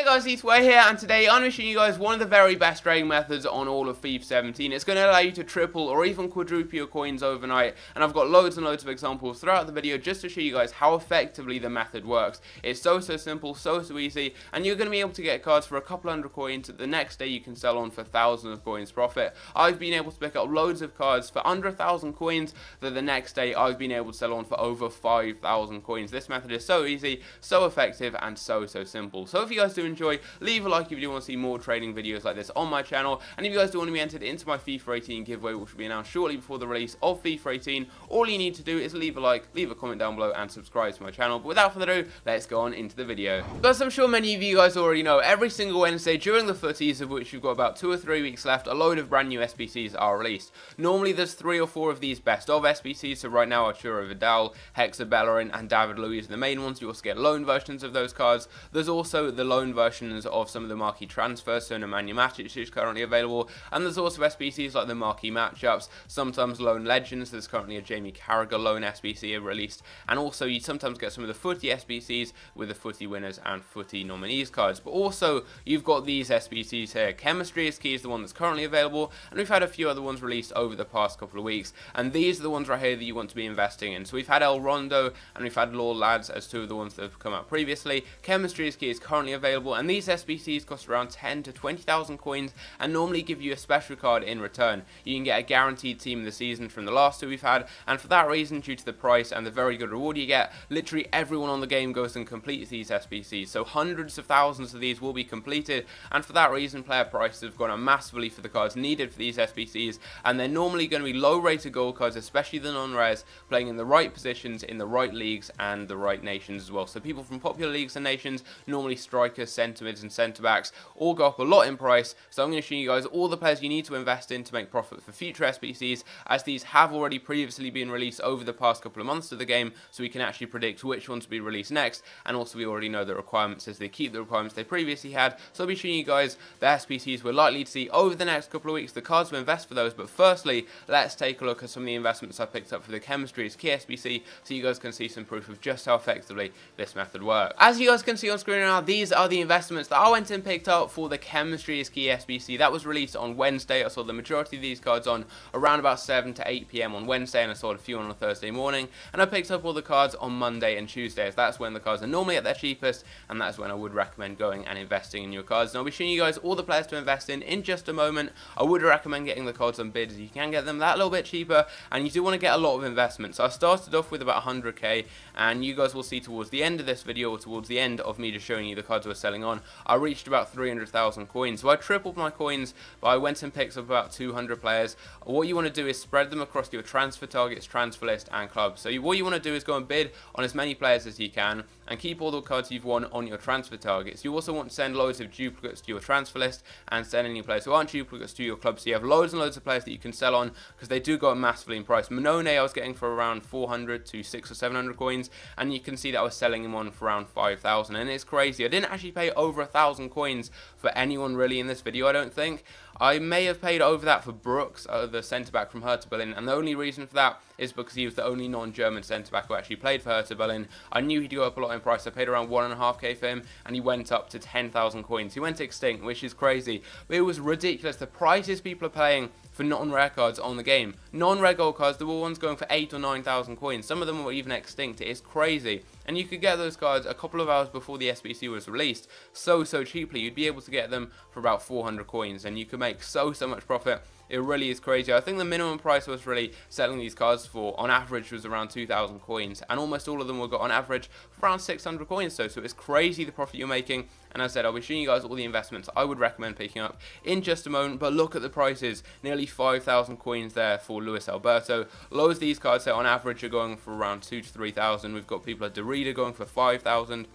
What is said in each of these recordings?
guys, it's Way here, and today I'm showing you guys one of the very best trading methods on all of FIFA 17. It's going to allow you to triple or even quadruple your coins overnight, and I've got loads and loads of examples throughout the video just to show you guys how effectively the method works. It's so simple, so easy, and you're going to be able to get cards for a couple hundred coins that the next day you can sell on for thousands of coins profit. I've been able to pick up loads of cards for under 1,000 coins that the next day I've been able to sell on for over 5,000 coins. This method is so easy, so effective, and so simple. So if you guys do enjoy, leave a like if you do want to see more trading videos like this on my channel, and if you guys do want to be entered into my FIFA 18 giveaway, which will be announced shortly before the release of FIFA 18, all you need to do is leave a like, leave a comment down below, and subscribe to my channel. But without further ado, let's go on into the video. As I'm sure many of you guys already know, every single Wednesday during the footies, of which you've got about 2 or 3 weeks left, a load of brand new SBCs are released. Normally there's 3 or 4 of these best of SBCs, so right now Arturo Vidal, Hector Bellerin, and David Luiz are the main ones. You also get loan versions of those cards. There's also the loan versions of some of the marquee transfers, so Nemanja Matic is currently available, and there's also SBCs like the marquee matchups, sometimes loan legends. There's currently a Jamie Carragher loan SBC released, and also you sometimes get some of the footy SBCs with the footy winners and footy nominees cards. But also you've got these SBCs here. Chemistry is Key is the one that's currently available, and we've had a few other ones released over the past couple of weeks, and these are the ones right here that you want to be investing in. So we've had El Rondo and we've had Law Lads as 2 of the ones that have come out previously. Chemistry is Key is currently available, and these SBCs cost around 10 to 20,000 coins and normally give you a special card in return. You can get a guaranteed team of the season from the last 2 we've had, and for that reason, due to the price and the very good reward you get, literally everyone on the game goes and completes these SBCs. So hundreds of thousands of these will be completed, and for that reason player prices have gone up massively for the cards needed for these SBCs, and they're normally going to be low rated gold cards, especially the non-rares, playing in the right positions, in the right leagues, and the right nations as well. So people from popular leagues and nations, normally strikers, centre mids, and centre backs, all go up a lot in price. So I'm going to show you guys all the players you need to invest in to make profit for future SBCs, as these have already previously been released over the past couple of months of the game, so we can actually predict which ones will be released next, and also we already know the requirements as they keep the requirements they previously had. So I'll be showing you guys the SBCs we're likely to see over the next couple of weeks, the cards to invest for those. But firstly, let's take a look at some of the investments I picked up for the Chemistry is Key SBC, so you guys can see some proof of just how effectively this method works. As you guys can see on screen now, these are the investments that I went and picked up for the Chemistry is Key SBC. That was released on Wednesday. I saw the majority of these cards on around about 7 to 8 PM on Wednesday, and I sold a few on a Thursday morning, and I picked up all the cards on Monday and Tuesday, as that's when the cards are normally at their cheapest, and that's when I would recommend going and investing in your cards. And I'll be showing you guys all the players to invest in just a moment. I would recommend getting the cards on bids, as you can get them that little bit cheaper, and you do want to get a lot of investment. So I started off with about 100k, and you guys will see towards the end of this video, or towards the end of me just showing you the cards we're selling on, I reached about 300,000 coins. So I tripled my coins, but I went and picked up about 200 players. What you want to do is spread them across your transfer targets, transfer list, and clubs. So what you want to do is go and bid on as many players as you can, and keep all the cards you've won on your transfer targets. You also want to send loads of duplicates to your transfer list, and send any players who aren't duplicates to your club, so you have loads and loads of players that you can sell on, because they do go up massively in price. Manone I was getting for around 400 to 600 or 700 coins, and you can see that I was selling him on for around 5,000, and it's crazy. I didn't actually pay over 1,000 coins for anyone really in this video, I don't think. I may have paid over that for Brooks, the centre-back from Hertha Berlin, and the only reason for that is because he was the only non-German centre-back who actually played for Hertha Berlin. I knew he'd go up a lot in price. I paid around 1.5k for him, and he went up to 10,000 coins. He went extinct, which is crazy, but it was ridiculous. The prices people are paying for non-rare cards on the game. Non-rare gold cards, there were ones going for 8 or 9,000 coins. Some of them were even extinct. It is crazy. And you could get those cards a couple of hours before the SBC was released so cheaply. You'd be able to get them for about 400 coins, and you could make so much profit. It really is crazy. I think the minimum price I was really selling these cards for on average was around 2,000 coins, and almost all of them were got on average for around 600 coins. So it's crazy the profit you're making. And as I said, I'll be showing you guys all the investments I would recommend picking up in just a moment. But look at the prices, nearly 5,000 coins there for Luis Alberto. Loads of these cards here on average are going for around 2 to 3,000. We've got people like Derrida going for 5,000.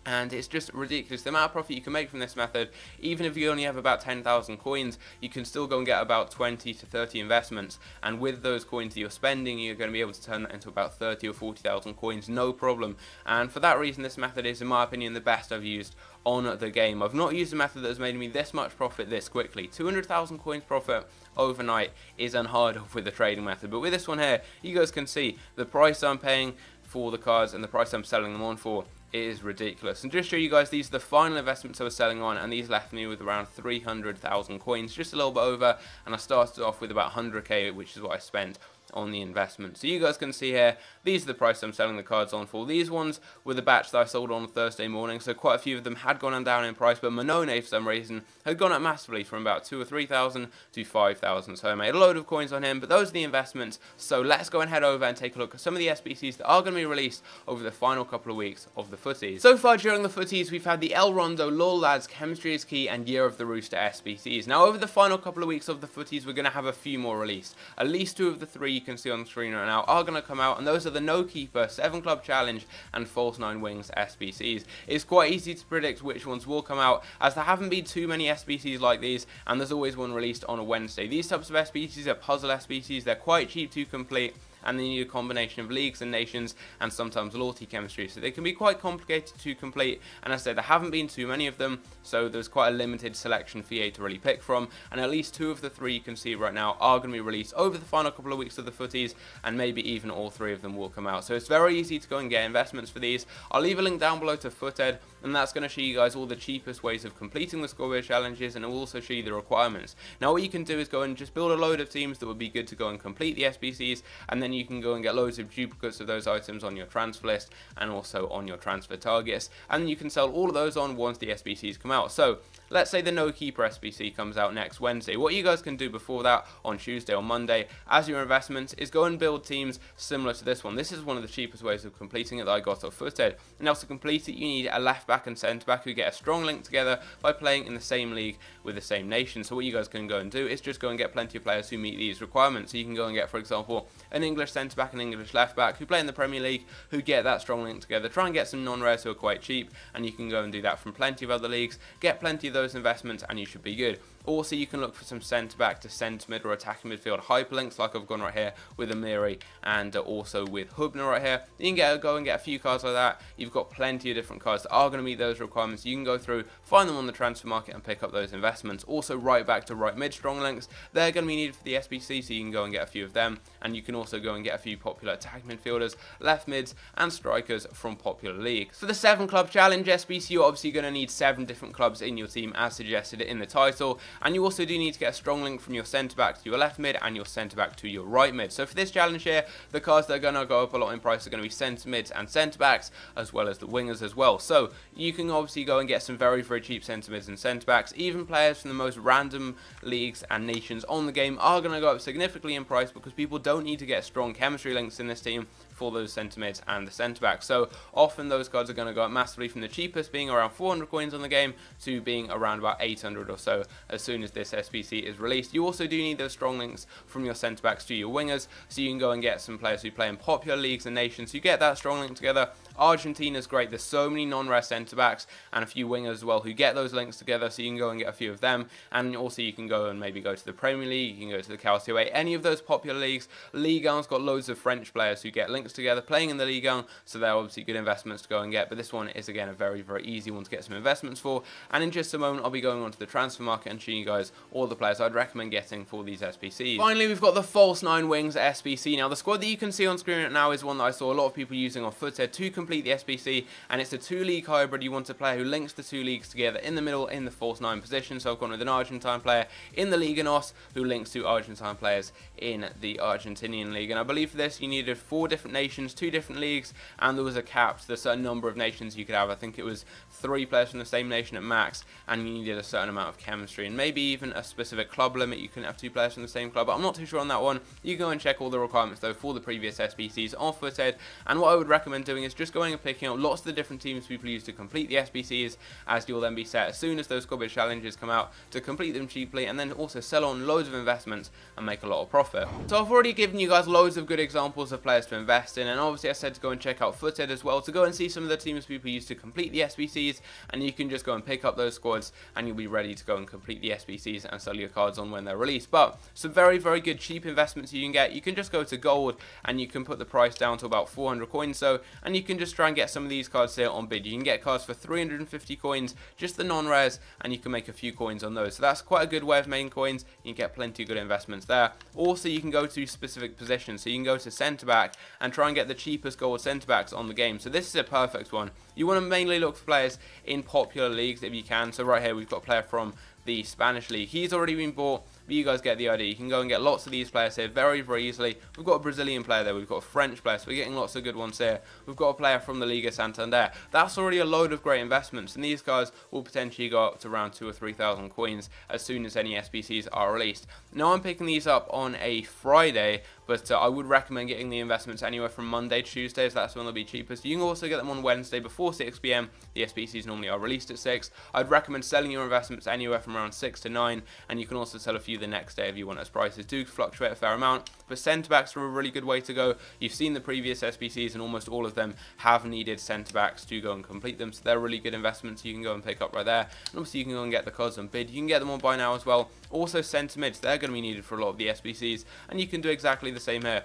And it's just ridiculous the amount of profit you can make from this method. Even if you only have about 10,000 coins, you can still go and get about 20 to 30 investments, and with those coins that you're spending, you're going to be able to turn that into about 30 or 40,000 coins, no problem. And for that reason, this method is, in my opinion, the best I've used on the game. I've not used a method that has made me this much profit this quickly. 200,000 coins profit overnight is unheard of with the trading method, but with this one here, you guys can see the price I'm paying for the cards and the price I'm selling them on for it is ridiculous. And just to show you guys, these are the final investments I was selling on, and these left me with around 300,000 coins, just a little bit over, and I started off with about 100k, which is what I spent on the investment. So you guys can see here, these are the price I'm selling the cards on for. These ones were the batch that I sold on Thursday morning, so quite a few of them had gone down in price, but Monone, for some reason, had gone up massively from about 2,000 or 3,000 to 5,000, so I made a load of coins on him. But those are the investments, so let's go and head over and take a look at some of the SBCs that are going to be released over the final couple of weeks of the footies. So far during the footies, we've had the El Rondo, Lol Lads, Chemistry is Key, and Year of the Rooster SBCs. Now over the final couple of weeks of the footies, we're going to have a few more released. At least 2 of the 3 you can see on the screen right now are going to come out, and those are the No Keeper, 7 Club Challenge, and False 9 Wings SBCs. It's quite easy to predict which ones will come out, as there haven't been too many SBCs like these, and there's always one released on a Wednesday. These types of SBCs are puzzle SBCs, they're quite cheap to complete, and they need a combination of leagues and nations and sometimes loyalty chemistry, so they can be quite complicated to complete. And as I said, there haven't been too many of them, so there's quite a limited selection for you to really pick from, and at least 2 of the 3 you can see right now are going to be released over the final couple of weeks of the footies, and maybe even all 3 of them will come out. So it's very easy to go and get investments for these. I'll leave a link down below to Footed, and that's going to show you guys all the cheapest ways of completing the scoreboard challenges, and it will also show you the requirements. Now what you can do is go and just build a load of teams that would be good to go and complete the SBCs, and then you can go and get loads of duplicates of those items on your transfer list and also on your transfer targets, and you can sell all of those on once the SBCs come out. So let's say the No Keeper SBC comes out next Wednesday. What you guys can do before that on Tuesday or Monday as your investments is go and build teams similar to this one. This is one of the cheapest ways of completing it that I got off Footed. Now to complete it, you need a left back and centre back who get a strong link together by playing in the same league with the same nation. So what you guys can go and do is just go and get plenty of players who meet these requirements. So you can go and get, for example, an English centre back and English left back who play in the Premier League, who get that strong link together. Try and get some non-rares who are quite cheap, and you can go and do that from plenty of other leagues. Get plenty of those investments and you should be good. Also, you can look for some centre-back to centre-mid or attacking midfield hyperlinks like I've gone right here with Amiri and also with Hubner right here. You can go and get a few cards like that. You've got plenty of different cards that are going to meet those requirements. You can go through, find them on the transfer market and pick up those investments. Also, right back to right mid strong links. They're going to be needed for the SBC, so you can go and get a few of them. And you can also go and get a few popular attacking midfielders, left mids and strikers from popular leagues. For the 7 club challenge SBC, you're obviously going to need 7 different clubs in your team as suggested in the title. And you also do need to get a strong link from your centre-back to your left mid and your centre-back to your right mid. So for this challenge here, the cards that are going to go up a lot in price are going to be centre-mids and centre-backs, as well as the wingers as well. So you can obviously go and get some very, very cheap centre-mids and centre-backs. Even players from the most random leagues and nations on the game are going to go up significantly in price, because people don't need to get strong chemistry links in this team for those centre mids and the centre backs. So often those cards are going to go up massively, from the cheapest being around 400 coins on the game to being around about 800 or so as soon as this SBC is released. You also do need those strong links from your centre backs to your wingers, so you can go and get some players who play in popular leagues and nations. You get that strong link together. Argentina's great. There's so many non-rare centre backs and a few wingers as well who get those links together, so you can go and get a few of them. And also you can go and maybe go to the Premier League, you can go to the Calcio A, any of those popular leagues. Ligue 1's got loads of French players who get links together playing in the Ligue 1, so they're obviously good investments to go and get. But this one is again a very, very easy one to get some investments for. And in just a moment I'll be going on to the transfer market and showing you guys all the players I'd recommend getting for these SBCs. Finally, we've got the False 9 Wings SBC. Now the squad that you can see on screen right now is one that I saw a lot of people using on Footed to complete the SBC, and it's a 2-league hybrid. You want a player who links the 2 leagues together in the middle in the False 9 position. So I've gone with an Argentine player in the Liga NOS who links to Argentine players in the Argentinian League. And I believe for this you needed 4 different nations, 2 different leagues, and there was a cap to the certain number of nations you could have. I think it was 3 players from the same nation at max, and you needed a certain amount of chemistry, and maybe even a specific club limit. You couldn't have 2 players from the same club, but I'm not too sure on that one. You can go and check all the requirements though for the previous SBCs on Footed, and what I would recommend doing is just going and picking up lots of the different teams people use to complete the SBCs, as you'll then be set as soon as those squad challenges come out to complete them cheaply, and then also sell on loads of investments and make a lot of profit. So I've already given you guys loads of good examples of players to invest in, and obviously I said to go and check out Footed as well to go and see some of the teams people use to complete the SBCs, and you can just go and pick up those squads and you'll be ready to go and complete the SBCs and sell your cards on when they're released. But some very, very good cheap investments you can get. You can just go to gold and you can put the price down to about 400 coins, and you can just just try and get some of these cards here on bid. You can get cards for 350 coins, just the non-rares, and you can make a few coins on those. So that's quite a good way of making coins. You can get plenty of good investments there. Also, you can go to specific positions. So you can go to centre back and try and get the cheapest gold centre backs on the game. So this is a perfect one. You want to mainly look for players in popular leagues if you can. So right here we've got a player from the Spanish league. He's already been bought, but you guys get the idea. You can go and get lots of these players here very, very easily. We've got a Brazilian player there. We've got a French player, so we're getting lots of good ones here. We've got a player from the Liga Santander. That's already a load of great investments, and these guys will potentially go up to around 2,000 or 3,000 coins as soon as any SBCs are released. Now, I'm picking these up on a Friday, but I would recommend getting the investments anywhere from Monday to Tuesday, as that's when they'll be cheapest. You can also get them on Wednesday before 6 PM. The SBCs normally are released at 6. I'd recommend selling your investments anywhere from around 6 to 9, and you can also sell a few the next day if you want, as prices do fluctuate a fair amount. But centre backs are a really good way to go. You've seen the previous SBCs, and almost all of them have needed centre backs to go and complete them, so they're really good investments you can go and pick up right there. And obviously you can go and get the cards on bid. You can get them on buy now as well. Also centre mids, they're going to be needed for a lot of the SBCs, and you can do exactly the same here.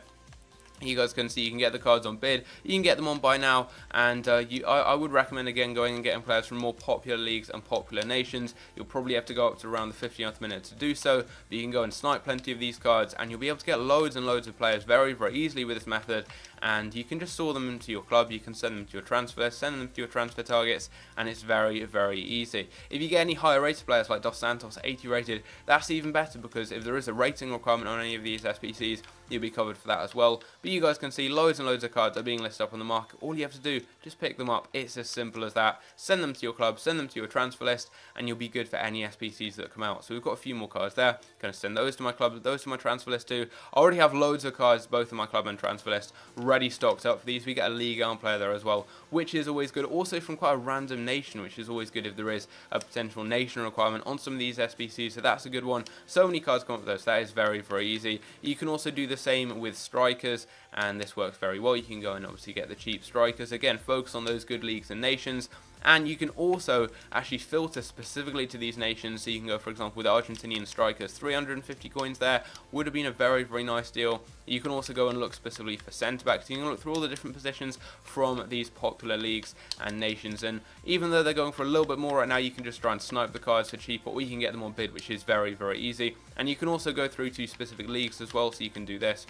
You guys can see you can get the cards on bid, you can get them on buy now, and I would recommend again going and getting players from more popular leagues and popular nations. You'll probably have to go up to around the 50th minute to do so, but you can go and snipe plenty of these cards, and you'll be able to get loads and loads of players very, very easily with this method. And you can just store them into your club, you can send them to your transfer list, send them to your transfer targets, and it's very, very easy. If you get any higher rated players like Dos Santos, 80 rated, that's even better, because if there is a rating requirement on any of these SBCs, you'll be covered for that as well. But you guys can see loads and loads of cards are being listed up on the market. All you have to do, just pick them up. It's as simple as that. Send them to your club, send them to your transfer list, and you'll be good for any SBCs that come out. So we've got a few more cards there. Going to send those to my club, those to my transfer list too. I already have loads of cards, both in my club and transfer list, ready stocked up for these. We get a Liga 1 player there as well, which is always good. Also from quite a random nation, which is always good if there is a potential nation requirement on some of these SBCs, so that's a good one. So many cards come up with those, that is very, very easy. You can also do the same with strikers, and this works very well. You can go and obviously get the cheap strikers. Again, focus on those good leagues and nations. And you can also actually filter specifically to these nations. So you can go, for example, with Argentinian strikers, 350 coins there would have been a very, very nice deal. You can also go and look specifically for centre backs. You can look through all the different positions from these popular leagues and nations. And even though they're going for a little bit more right now, you can just try and snipe the cards for cheaper, or you can get them on bid, which is very, very easy. And you can also go through to specific leagues as well, so you can do this.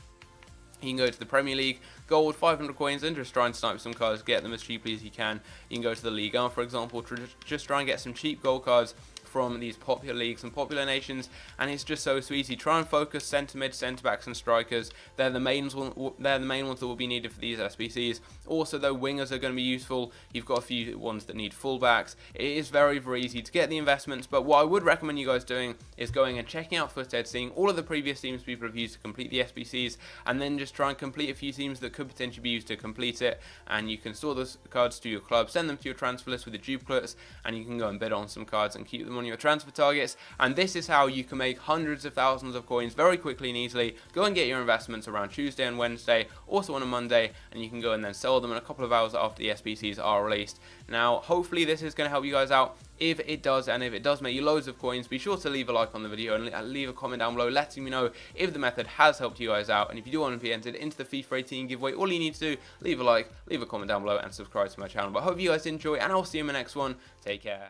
You can go to the Premier League, gold, 500 coins, and just try and snipe some cards, get them as cheaply as you can. You can go to the Ligue 1, for example, to just try and get some cheap gold cards from these popular leagues and popular nations, and it's just so easy. Try and focus centre mid, centre backs, and strikers. They're the main ones that will be needed for these SBCs. Also, though, wingers are going to be useful. You've got a few ones that need fullbacks. It is very, very easy to get the investments, but what I would recommend you guys doing is going and checking out Footed, seeing all of the previous teams people have used to complete the SBCs, and then just try and complete a few teams that could potentially be used to complete it. And you can store those cards to your club, send them to your transfer list with the duplicates, and you can go and bid on some cards and keep them on your transfer targets. And this is how you can make hundreds of thousands of coins very quickly and easily. Go and get your investments around Tuesday and Wednesday, also on a Monday, and you can go and then sell them in a couple of hours after the SBCs are released. Now, hopefully this is going to help you guys out. If it does, and if it does make you loads of coins, be sure to leave a like on the video and leave a comment down below letting me know if the method has helped you guys out. And if you do want to be entered into the FIFA 18 giveaway, all you need to do, leave a like, leave a comment down below, and subscribe to my channel. But I hope you guys enjoy, and I'll see you in my next one. Take care.